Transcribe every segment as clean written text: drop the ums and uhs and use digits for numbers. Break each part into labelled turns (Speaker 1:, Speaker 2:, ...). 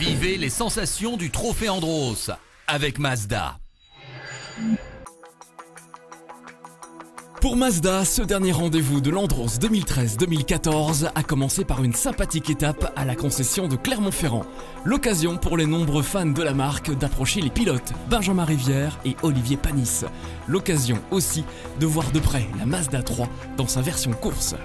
Speaker 1: Vivez les sensations du Trophée Andros avec Mazda.
Speaker 2: Pour Mazda, ce dernier rendez-vous de l'Andros 2013-2014 a commencé par une sympathique étape à la concession de Clermont-Ferrand. L'occasion pour les nombreux fans de la marque d'approcher les pilotes Benjamin Rivière et Olivier Panis. L'occasion aussi de voir de près la Mazda 3 dans sa version course.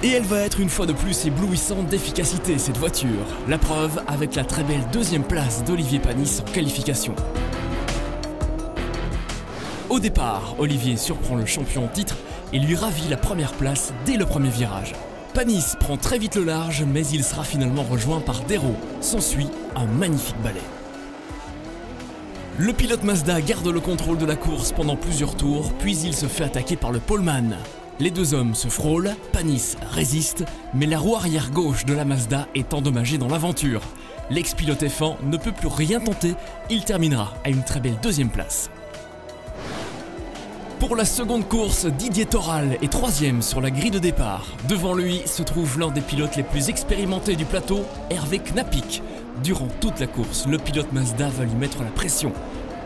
Speaker 2: Et elle va être une fois de plus éblouissante d'efficacité cette voiture. La preuve avec la très belle deuxième place d'Olivier Panis en qualification. Au départ, Olivier surprend le champion en titre et lui ravit la première place dès le premier virage. Panis prend très vite le large, mais il sera finalement rejoint par Dérault. S'ensuit un magnifique balai. Le pilote Mazda garde le contrôle de la course pendant plusieurs tours, puis il se fait attaquer par le poleman. Les deux hommes se frôlent, Panis résiste, mais la roue arrière gauche de la Mazda est endommagée dans l'aventure. L'ex-pilote F1 ne peut plus rien tenter, il terminera à une très belle deuxième place. Pour la seconde course, Didier Toral est troisième sur la grille de départ. Devant lui se trouve l'un des pilotes les plus expérimentés du plateau, Hervé Knapik. Durant toute la course, le pilote Mazda va lui mettre la pression.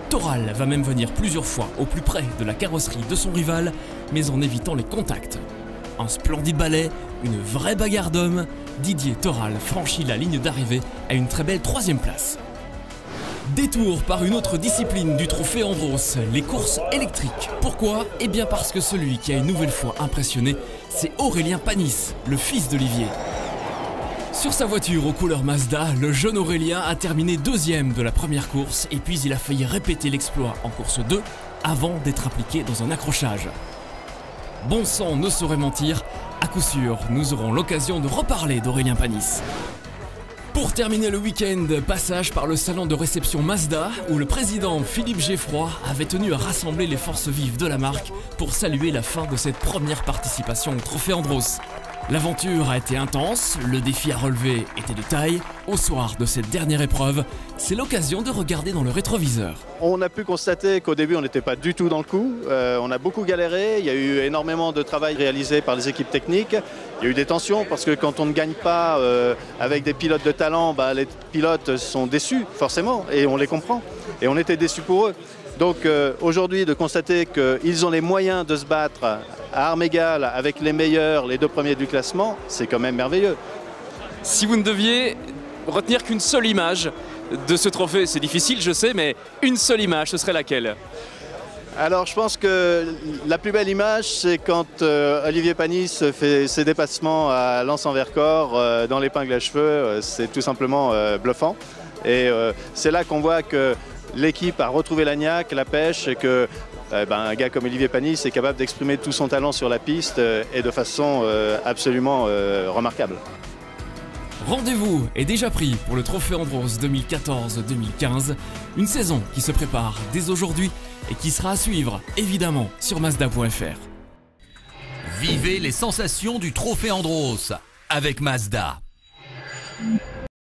Speaker 2: Toral va même venir plusieurs fois au plus près de la carrosserie de son rival, mais en évitant les contacts. Un splendide balai, une vraie bagarre d'hommes, Didier Toral franchit la ligne d'arrivée à une très belle troisième place. Détour par une autre discipline du Trophée Andros, les courses électriques. Pourquoi? Eh bien parce que celui qui a une nouvelle fois impressionné, c'est Aurélien Panis, le fils d'Olivier. Sur sa voiture aux couleurs Mazda, le jeune Aurélien a terminé deuxième de la première course et puis il a failli répéter l'exploit en course 2 avant d'être impliqué dans un accrochage. Bon sang ne saurait mentir, à coup sûr, nous aurons l'occasion de reparler d'Aurélien Panis. Pour terminer le week-end, passage par le salon de réception Mazda, où le président Philippe Geffroy avait tenu à rassembler les forces vives de la marque pour saluer la fin de cette première participation au Trophée Andros. L'aventure a été intense, le défi à relever était de taille. Au soir de cette dernière épreuve, c'est l'occasion de regarder dans le rétroviseur.
Speaker 3: On a pu constater qu'au début on n'était pas du tout dans le coup, on a beaucoup galéré, il y a eu énormément de travail réalisé par les équipes techniques, il y a eu des tensions parce que quand on ne gagne pas avec des pilotes de talent, les pilotes sont déçus forcément et on les comprend et on était déçus pour eux. Donc aujourd'hui de constater qu'ils ont les moyens de se battre à armes égales avec les meilleurs, les deux premiers du classement, c'est quand même merveilleux.
Speaker 4: Si vous ne deviez retenir qu'une seule image de ce trophée, c'est difficile je sais, mais une seule image, ce serait laquelle?
Speaker 3: Alors je pense que la plus belle image, c'est quand Olivier Panis fait ses dépassements à Lens-en-Vercors dans l'épingle à cheveux, c'est tout simplement bluffant. Et c'est là qu'on voit que l'équipe a retrouvé la niaque, la pêche et que un gars comme Olivier Panis est capable d'exprimer tout son talent sur la piste et de façon absolument remarquable.
Speaker 2: Rendez-vous est déjà pris pour le Trophée Andros 2014-2015, une saison qui se prépare dès aujourd'hui et qui sera à suivre évidemment sur Mazda.fr.
Speaker 1: Vivez les sensations du Trophée Andros avec Mazda.